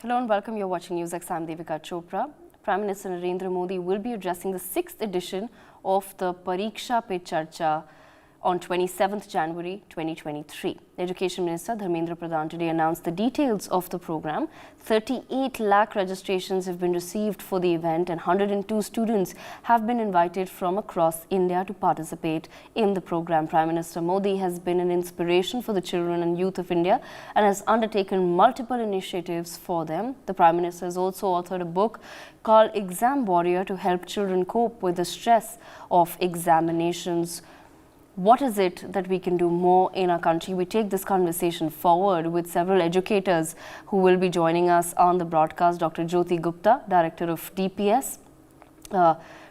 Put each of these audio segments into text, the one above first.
Hello and welcome. You're watching NewsX. I'm Devika Chopra. Prime Minister Narendra Modi will be addressing the 6th edition of the Pariksha Pe Charcha on 27th January 2023. Education Minister Dharmendra Pradhan today announced the details of the program. 38 lakh registrations have been received for the event and 102 students have been invited from across India to participate in the program. Prime Minister Modi has been an inspiration for the children and youth of India and has undertaken multiple initiatives for them. The Prime Minister has also authored a book called Exam Warrior to help children cope with the stress of examinations. What is it that we can do more in our country? We take this conversation forward with several educators who will be joining us on the broadcast. Dr. Jyoti Gupta, Director of DPS,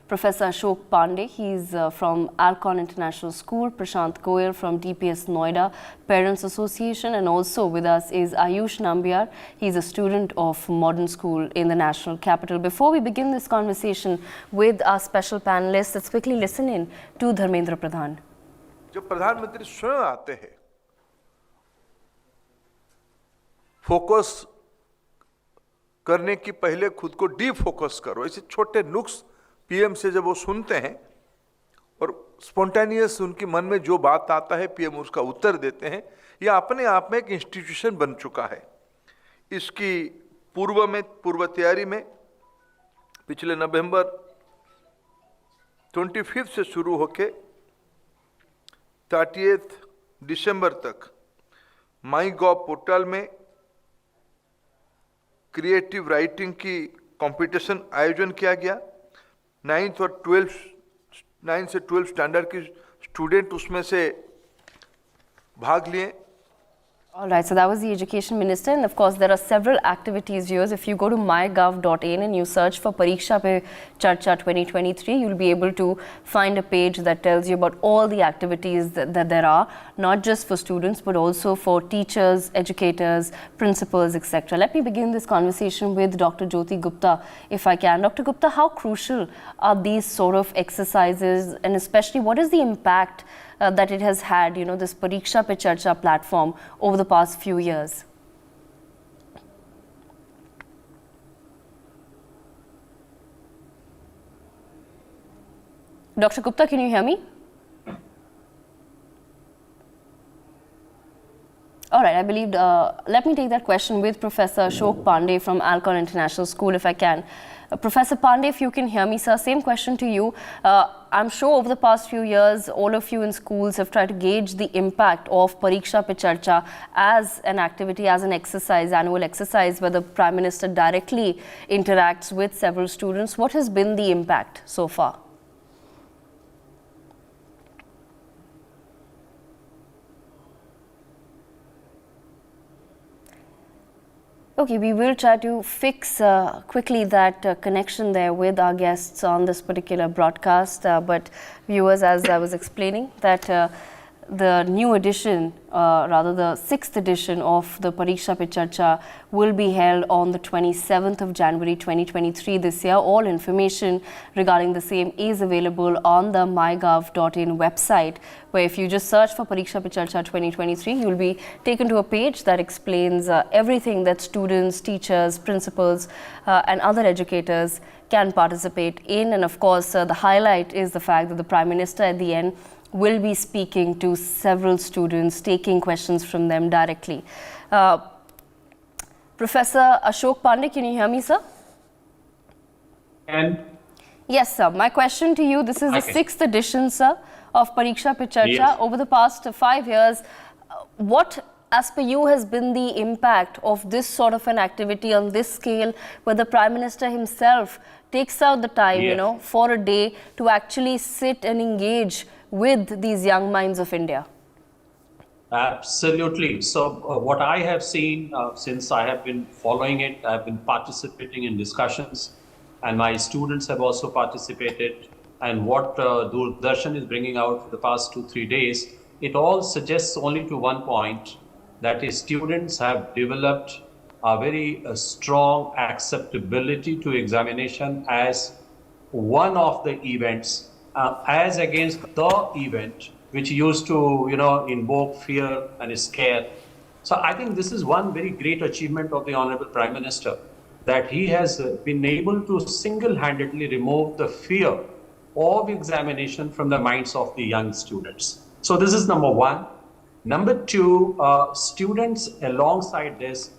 Professor Ashok Pandey, he's from Alcon International School, Prashant Goyal from DPS Noida Parents Association, and also with us is Ayush Nambiar. He's a student of modern school in the national capital. Before we begin this conversation with our special panelists, let's quickly listen in to Dharmendra Pradhan. जब प्रधानमंत्री स्वयं आते हैं, focus करने की पहले खुद को डीफोकस करो, ऐसे छोटे नुक्स पीएम से जब वो सुनते हैं और स्पॉन्टेनियस उनके मन में जो बात आता है पीएम उसका उत्तर देते हैं, यह अपने आप में एक इंस्टीट्यूशन बन चुका है। इसकी पूर्व तैयारी में पिछले नवंबर 25 से शुरू होके 30 दिसंबर तक माईगॉव पोर्टल में क्रिएटिव राइटिंग की कंपटीशन आयोजन किया गया। 9 से 12 स्टैंडर्ड की स्टूडेंट उसमें से भाग लिए। All right, so that was the Education Minister, and of course there are several activities here. If you go to mygov.in and you search for Pariksha Pe Charcha 2023, you'll be able to find a page that tells you about all the activities that there are, not just for students but also for teachers, educators, principals, etc. Let me begin this conversation with Dr. Jyoti Gupta, if I can. Dr. Gupta, how crucial are these sort of exercises, and especially what is the impact that it has had, this Pariksha Pe Charcha platform over the past few years? Dr. Gupta, can you hear me? All right, I believe, let me take that question with Professor Ashok Pandey from Alcon International School, if I can. Professor Pandey, if you can hear me, sir, same question to you. I'm sure over the past few years, all of you in schools have tried to gauge the impact of Pariksha Pe Charcha as an activity, as an exercise, annual exercise, where the Prime Minister directly interacts with several students. What has been the impact so far? Okay, we will try to fix quickly that connection there with our guests on this particular broadcast. But viewers, as I was explaining, that the new edition, rather the 6th edition of the Pariksha Pe Charcha will be held on the 27th of January 2023 this year. All information regarding the same is available on the mygov.in website, where if you just search for Pariksha Pe Charcha 2023, you will be taken to a page that explains everything that students, teachers, principals and other educators can participate in. And of course, the highlight is the fact that the Prime Minister at the end will be speaking to several students, taking questions from them directly. Professor Ashok Pandey, can you hear me, sir? And yes, sir. My question to you, this is the 6th edition, sir, of Pariksha Pe Charcha. Yes. Over the past 5 years, what, as per you, has been the impact of this sort of an activity on this scale, where the Prime Minister himself takes out the time, Yes. for a day to actually sit and engage with these young minds of India? Absolutely. So what I have seen since I have been following it, I have been participating in discussions, and my students have also participated. And what Doordarshan is bringing out for the past 2-3 days, it all suggests only to one point, that is, students have developed a very strong acceptability to examination as one of the events, as against the event which used to, invoke fear and scare So I think this is one very great achievement of the Honorable Prime Minister, that he has been able to single-handedly remove the fear of examination from the minds of the young students. So this is number one. Number two, students alongside this,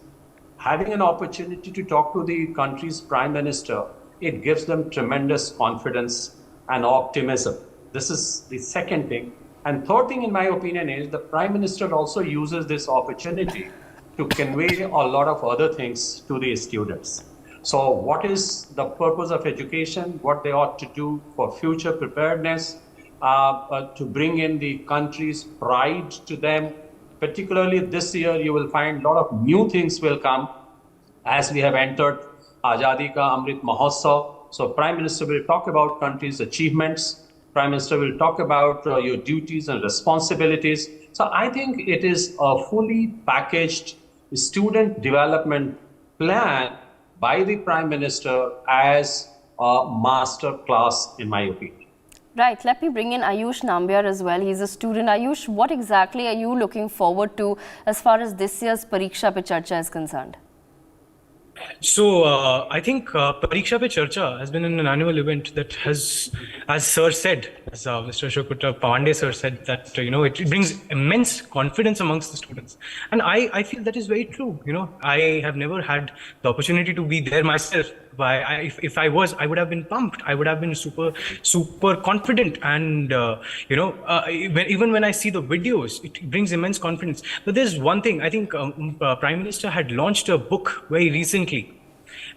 having an opportunity to talk to the country's prime minister, it gives them tremendous confidence and optimism. This is the second thing. And third thing, in my opinion, is the prime minister also uses this opportunity to convey a lot of other things to the students. So what is the purpose of education, what they ought to do for future preparedness, to bring in the country's pride to them. Particularly this year, you will find a lot of new things will come as we have entered Azadi Ka Amrit Mahotsav. So Prime Minister will talk about country's achievements. Prime Minister will talk about your duties and responsibilities. So I think it is a fully packaged student development plan by the Prime Minister as a master class, in my opinion. Right, let me bring in Ayush Nambiar as well. He's a student. Ayush, what exactly are you looking forward to as far as this year's Pariksha Pe Charcha is concerned? So I think Pariksha Pe Charcha has been an annual event that has, as Sir said, as Mr. Ashok Pandey Sir said, that it brings immense confidence amongst the students, and I feel that is very true. I have never had the opportunity to be there myself. If I was, I would have been pumped. I would have been super confident, and even when I see the videos, it brings immense confidence. But there's one thing. I think Prime Minister had launched a book very recently,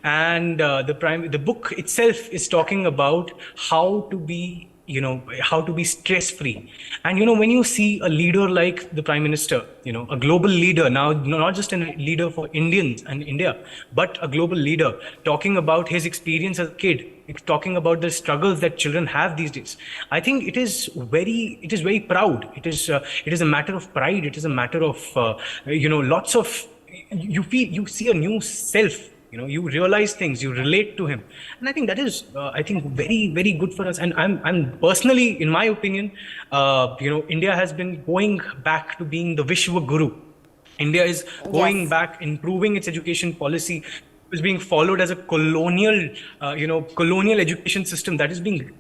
and the book itself is talking about how to be stress-free. And when you see a leader like the Prime Minister, a global leader, now not just a leader for Indians and India, but a global leader, talking about his experience as a kid, talking about the struggles that children have these days, I think it is very proud. It is a matter of pride. It is a matter of lots of, you see a new self. You realize things, you relate to him, and I think that is, very, very good for us. And I'm personally, in my opinion, India has been going back to being the Vishwa Guru. India is going back, improving its education policy. Is being followed as a colonial education system that is being,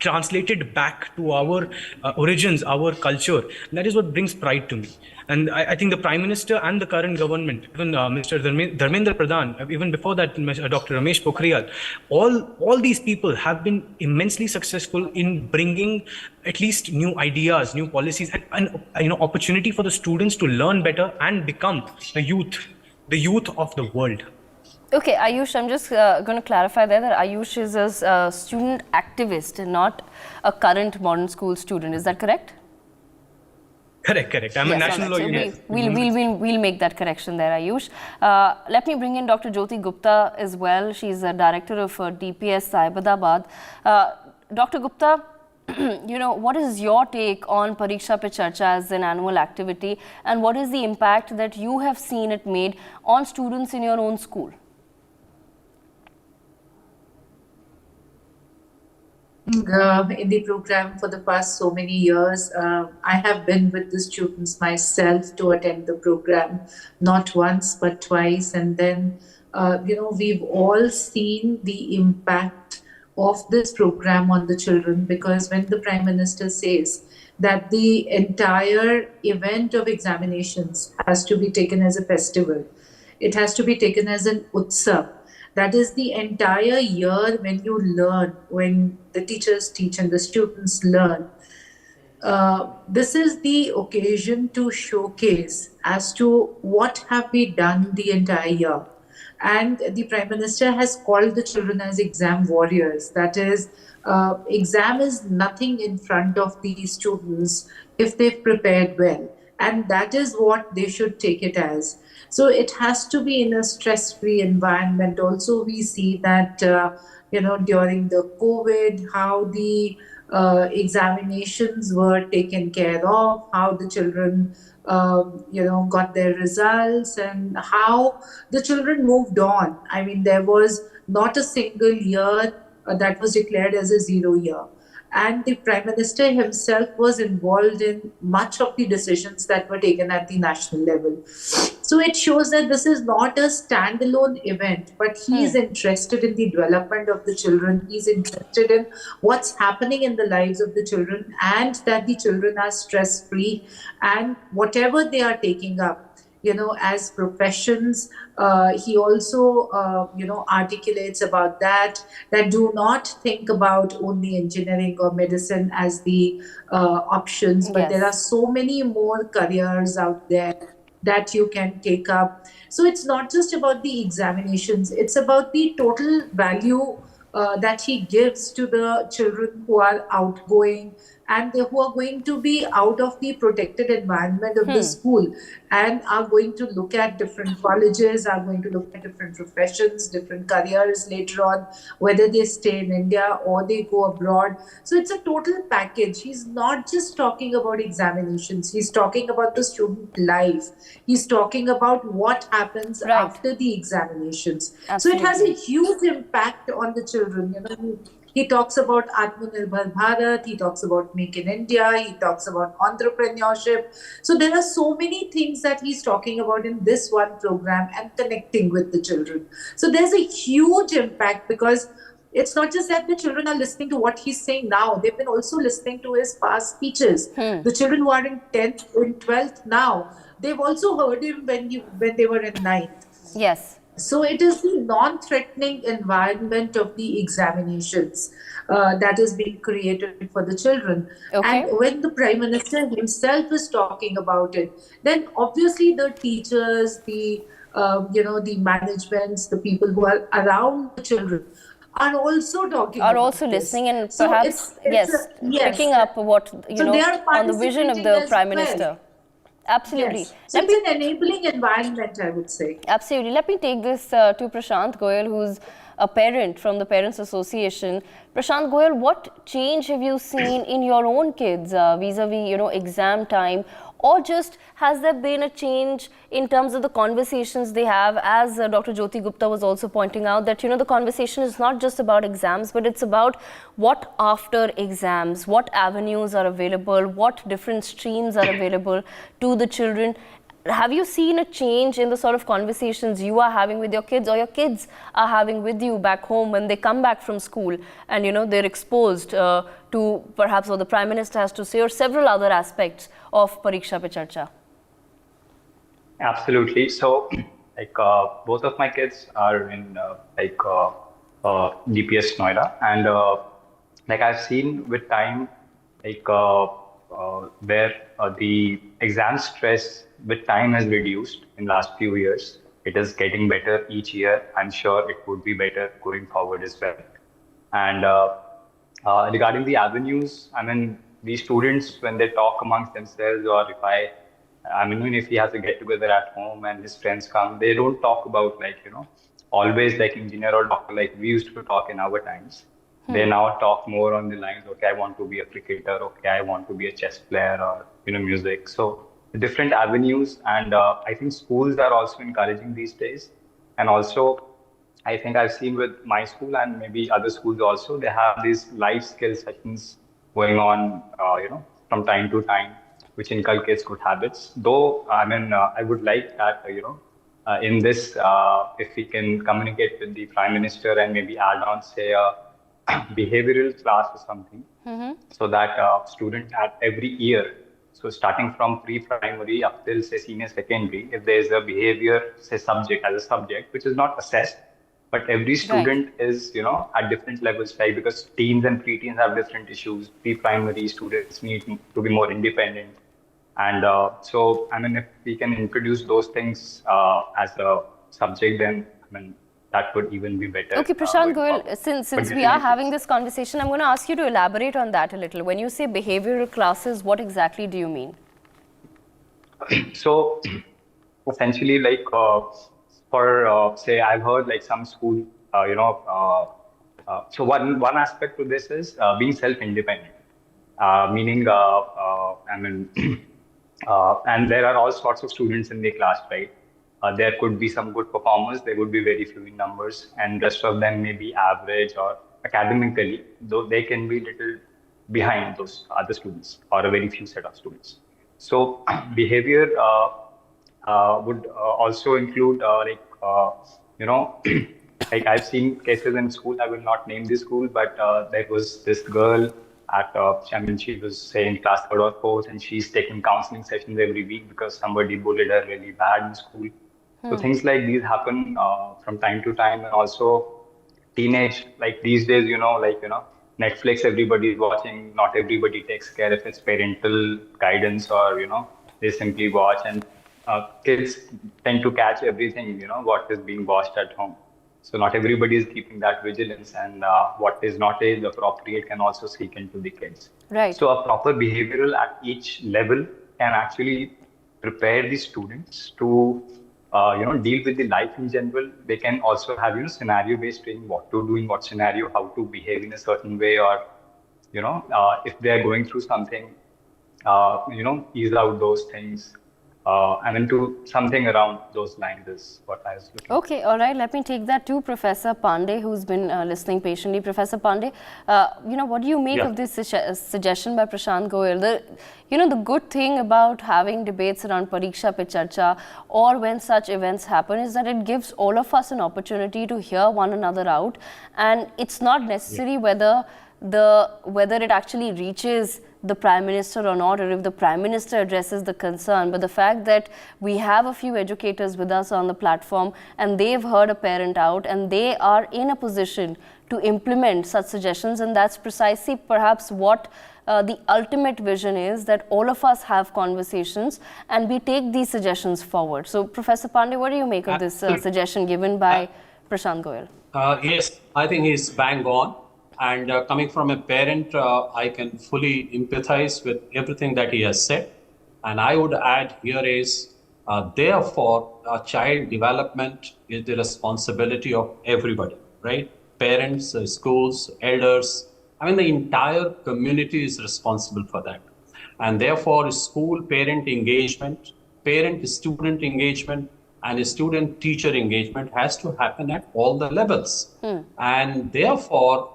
translated back to our origins, our culture. And that is what brings pride to me. And I think the Prime Minister and the current government, even Mr. Dharmendra Pradhan, even before that, Dr. Ramesh Pokhriyal, all these people have been immensely successful in bringing at least new ideas, new policies, and opportunity for the students to learn better and become the youth of the world. Okay, Ayush, I'm just going to clarify there that Ayush is a student activist and not a current modern school student. Is that correct? Correct. I'm a national law unit. We'll make that correction there, Ayush. Let me bring in Dr. Jyoti Gupta as well. She's a director of DPS Sahibabad. Dr. Gupta, what is your take on Pariksha Pe Charcha as an annual activity, and what is the impact that you have seen it made on students in your own school? In the program for the past so many years, I have been with the students myself to attend the program, not once but twice, and then we've all seen the impact of this program on the children, because when the Prime Minister says that the entire event of examinations has to be taken as a festival, it has to be taken as an utsav. That is the entire year when you learn, when the teachers teach and the students learn. This is the occasion to showcase as to what have we done the entire year. And the Prime Minister has called the children as exam warriors. That is, exam is nothing in front of the students if they've prepared well. And that is what they should take it as. So it has to be in a stress-free environment. Also, we see that, during the COVID, how the examinations were taken care of, how the children, got their results, and how the children moved on. I mean, there was not a single year that was declared as a 0 year. and the Prime Minister himself was involved in much of the decisions that were taken at the national level. So it shows that this is not a standalone event, but he is interested in the development of the children. He's interested in what's happening in the lives of the children, and that the children are stress free, and whatever they are taking up, as professions, he also, articulates about that do not think about only engineering or medicine as the options, but there are Yes. so many more careers out there that you can take up. So it's not just about the examinations, it's about the total value that he gives to the children who are outgoing, and who are going to be out of the protected environment of the school, and are going to look at different colleges, are going to look at different professions, different careers later on, whether they stay in India or they go abroad. So it's a total package. He's not just talking about examinations, he's talking about the student life. He's talking about what happens Right. after the examinations. So it has a Absolutely. huge impact on the children. He talks about Atmanirbhar Bharat, he talks about Make in India, he talks about entrepreneurship. So there are so many things that he's talking about in this one program and connecting with the children. So there's a huge impact, because it's not just that the children are listening to what he's saying now, they've been also listening to his past speeches. The children who are in 10th, in 12th now, they've also heard him when they were in 9th. Yes. So it is the non-threatening environment of the examinations that is being created for the children. Okay. And when the Prime Minister himself is talking about it, then obviously the teachers, the managements, the people who are around the children are also talking Are about also this. listening and So perhaps, yes, yes. picking up what, So they are on the vision of participating the as Prime well. Minister. Absolutely. Yes. So it's an enabling environment, I would say. Absolutely. Let me take this to Prashant Goyal, who's a parent from the Parents Association. Prashant Goyal, what change have you seen in your own kids vis-a-vis, exam time? Or just has there been a change in terms of the conversations they have? As Dr. Jyoti Gupta was also pointing out, that, the conversation is not just about exams, but it's about what after exams, what avenues are available, what different streams are available to the children. Have you seen a change in the sort of conversations you are having with your kids, or your kids are having with you back home when they come back from school and, they're exposed to perhaps what the Prime Minister has to say, or several other aspects of Pariksha Pe Charcha? Absolutely. So, both of my kids are in DPS Noida, and I've seen with time, where the exam stress with time has reduced in last few years. It is getting better each year. I'm sure it would be better going forward as well. And regarding the avenues, I mean, these students, when they talk amongst themselves, or even if he has a get together at home and his friends come, they don't talk about always like engineer or doctor like we used to talk in our times. They now talk more on the lines, okay, I want to be a cricketer, okay, I want to be a chess player, or music. So different avenues, and I think schools are also encouraging these days. And also, I think I've seen with my school and maybe other schools also, they have these life skill sessions going on, from time to time, which inculcates good habits. Though, I would like that, in this, if we can communicate with the Prime Minister and maybe add on, say, a behavioral class or something, so that student at every year, so starting from pre-primary up till say senior secondary, if there is a behavior say subject as a subject which is not assessed, but every student is at different levels, right? Because teens and preteens have different issues. Pre-primary students need to be more independent, and so if we can introduce those things as a subject, then that would even be better. Okay, Prashant Goyal, since we are having this conversation, I'm going to ask you to elaborate on that a little. When you say behavioral classes, what exactly do you mean? So, essentially, for say, I've heard some school, so one aspect to this is being self-independent, meaning, and there are all sorts of students in the class, right? There could be some good performers, there would be very few in numbers, and rest of them may be average or academically, though they can be little behind those other students or a very few set of students. So behavior would also include you know like I've seen cases in school. I will not name the school, but there was this girl at I mean she was say in class third or fourth, and she's taking counseling sessions every week because somebody bullied her really bad in school. So things like these happen from time to time, and also teenage, like these days, Netflix everybody is watching. Not everybody takes care of its parental guidance, or they simply watch, and kids tend to catch everything, what is being watched at home. So not everybody is keeping that vigilance, and what is not age appropriate can also seep into the kids. Right. So a proper behavioral at each level can actually prepare the students to deal with the life in general. They can also have scenario-based training, what to do in what scenario, how to behave in a certain way, or if they are going through something, ease out those things. And into something around those lines is what I was looking Okay, all right. Let me take that to Professor Pandey, who's been listening patiently. Professor Pandey, what do you make of this suggestion by Prashant Goyal? The good thing about having debates around Pariksha Pe Charcha, or when such events happen, is that it gives all of us an opportunity to hear one another out, and it's not necessary whether it actually reaches the Prime Minister or not, or if the Prime Minister addresses the concern, but the fact that we have a few educators with us on the platform and they've heard a parent out and they are in a position to implement such suggestions, and that's precisely perhaps what the ultimate vision is, that all of us have conversations and we take these suggestions forward. So Professor Pandey, what do you make of this suggestion given by Prashant Goyal? Yes, I think he's bang on. And coming from a parent, I can fully empathize with everything that he has said. And I would add here is, therefore, child development is the responsibility of everybody, right? Parents, schools, elders. I mean, the entire community is responsible for that. And therefore, school-parent engagement, parent-student engagement, and student-teacher engagement has to happen at all the levels. And therefore,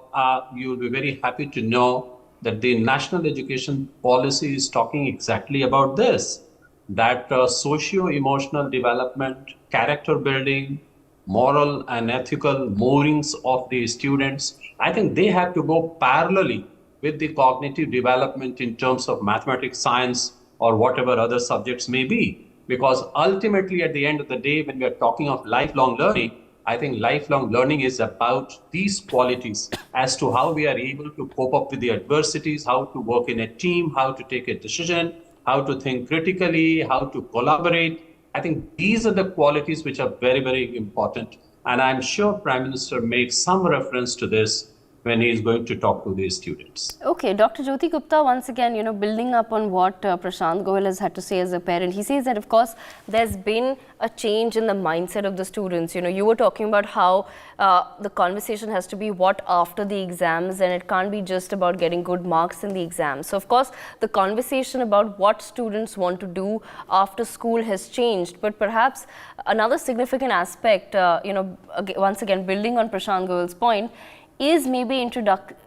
you'll be very happy to know that the National Education Policy is talking exactly about this, that socio-emotional development, character building, moral and ethical moorings of the students, I think they have to go parallelly with the cognitive development in terms of mathematics, science, or whatever other subjects may be. Because ultimately, at the end of the day, when we are talking of lifelong learning, I think lifelong learning is about these qualities as to how we are able to cope up with the adversities, how to work in a team, how to take a decision, how to think critically, how to collaborate. I think these are the qualities which are very, very important. And I'm sure Prime Minister makes some reference to this when he is going to talk to these students. Okay, Dr. Jyoti Gupta, once again, building up on what Prashant Goyal has had to say as a parent, he says that, of course, there's been a change in the mindset of the students. You were talking about how the conversation has to be what after the exams, and it can't be just about getting good marks in the exams. So, of course, the conversation about what students want to do after school has changed. But perhaps another significant aspect, once again, building on Prashant Goyal's point, is maybe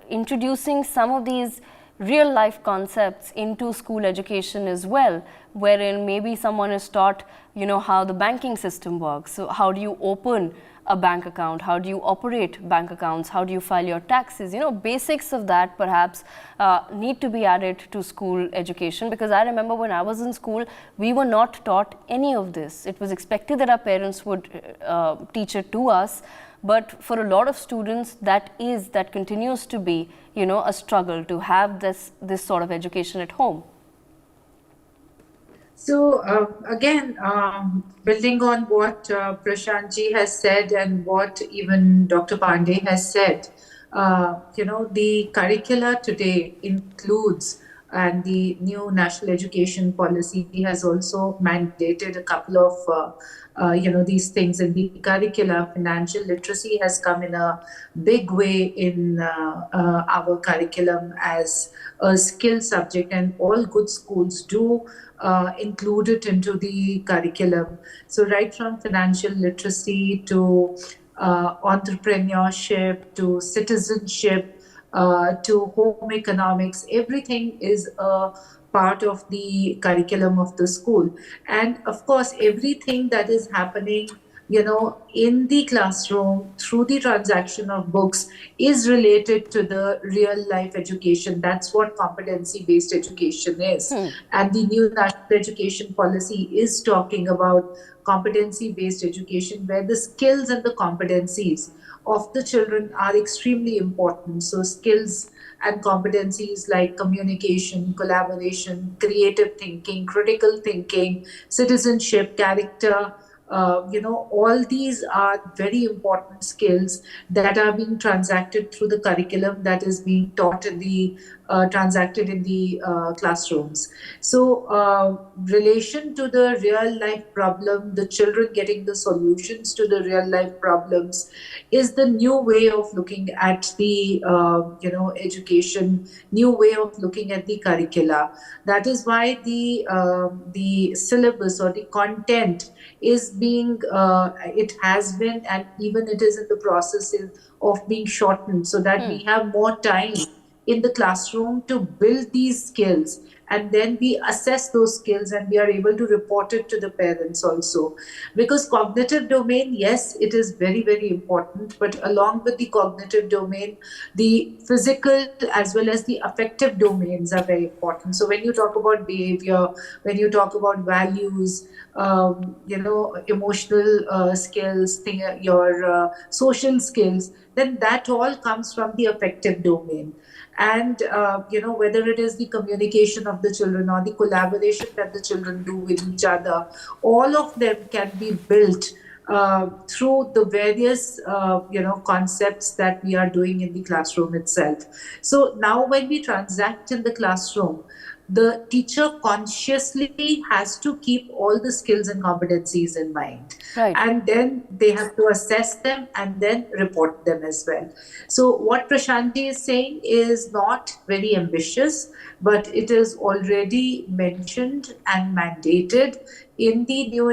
introducing some of these real life concepts into school education as well, wherein maybe someone is taught, how the banking system works. So how do you open a bank account? How do you operate bank accounts? How do you file your taxes? Basics of that perhaps need to be added to school education, because I remember when I was in school, we were not taught any of this. It was expected that our parents would teach it to us. But for a lot of students, that continues to be, a struggle to have this sort of education at home. So again, building on what Prashant ji has said and what even Dr. Pandey has said, the curricula today includes, and the new National Education Policy has also mandated a couple of these things in the curricula. Financial literacy has come in a big way in our curriculum as a skill subject, and all good schools do include it into the curriculum. So right from financial literacy to entrepreneurship to citizenship, to home economics. Everything is a part of the curriculum of the school. And of course, everything that is happening, in the classroom through the transaction of books is related to the real life education. That's what competency based education is. And the new national education policy is talking about competency based education, where the skills and the competencies of the children are extremely important. So skills and competencies like communication, collaboration, creative thinking, critical thinking, citizenship, character, all these are very important skills that are being transacted through the curriculum that is being taught in the transacted in the classrooms. So, relation to the real life problem, the children getting the solutions to the real life problems, is the new way of looking at the education, new way of looking at the curricula. That is why the syllabus or the content is being it has been, and even it is in the process of being shortened, so that we have more time in the classroom to build these skills, and then we assess those skills and we are able to report it to the parents also. Because cognitive domain, yes, it is very, very important, but along with the cognitive domain, the physical as well as the affective domains are very important. So when you talk about behavior, when you talk about values, emotional skills, your social skills, then that all comes from the affective domain. And whether it is the communication of the children or the collaboration that the children do with each other, all of them can be built through the various concepts that we are doing in the classroom itself. So now when we transact in the classroom, the teacher consciously has to keep all the skills and competencies in mind. Right. And then they have to assess them and then report them as well. So what Prashanti is saying is not very ambitious, but it is already mentioned and mandated in the new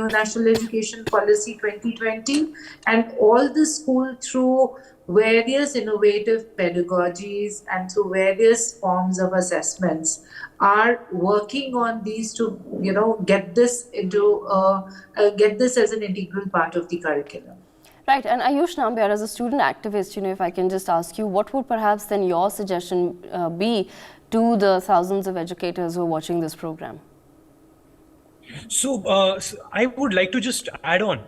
National Education Policy 2020, and all the school through various innovative pedagogies and through various forms of assessments are working on these to get this as an integral part of the curriculum. Right, and Ayush Nambiar, as a student activist, if I can just ask you, what would perhaps then your suggestion be to the thousands of educators who are watching this program? So I would like to just add on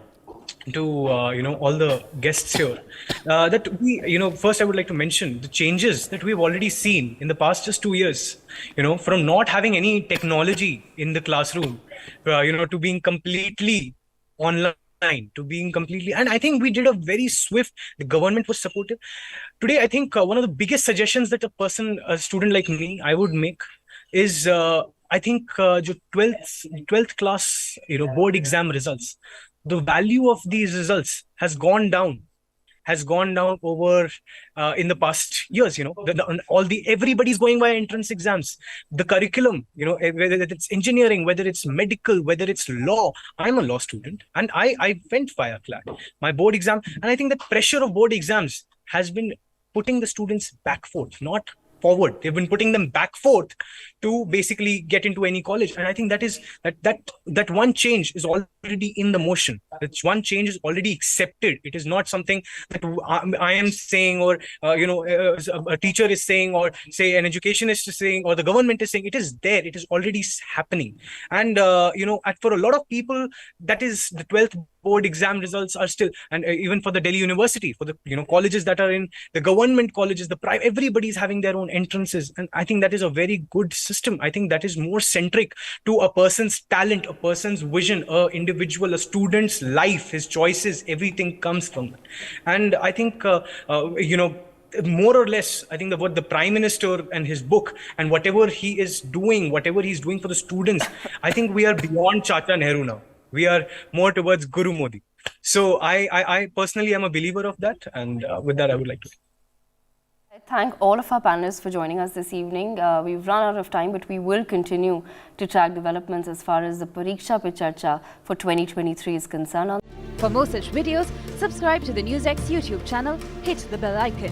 to all the guests here that we first I would like to mention the changes that we've already seen in the past just 2 years, from not having any technology in the classroom to being completely online, to being completely, and I think we did a very swift, the government was supportive. Today I think one of the biggest suggestions that a student like me I would make is I think 12th class board exam results, the value of these results has gone down over in the past years. Everybody's going by entrance exams. The curriculum, whether it's engineering, whether it's medical, whether it's law. I'm a law student and I went via CLAT, my board exam, and I think the pressure of board exams has been putting the students back forth, not forward. They've been putting them back forth to basically get into any college, and I think that one change is already in the motion. That one change is already accepted. It is not something that I am saying, or a teacher is saying, or say an educationist is saying, or the government is saying. It is there. It is already happening, and for a lot of people, that is the 12th board exam results are still, and even for the Delhi University, for the colleges that are in the government colleges, the private, everybody is having their own entrances, and I think that is a very good system. I think that is more centric to a person's talent, a person's vision, a individual, a student's life, his choices, everything comes from that. And I think more or less, I think what the Prime Minister and his book and whatever he's doing for the students, I think we are beyond Chacha Nehru now. We are more towards Guru Modi. So I personally am a believer of that. And with that, I would like to I thank all of our panelists for joining us this evening. We've run out of time, but we will continue to track developments as far as the Pariksha Pe Charcha for 2023 is concerned. For more such videos, subscribe to the NewsX YouTube channel, hit the bell icon.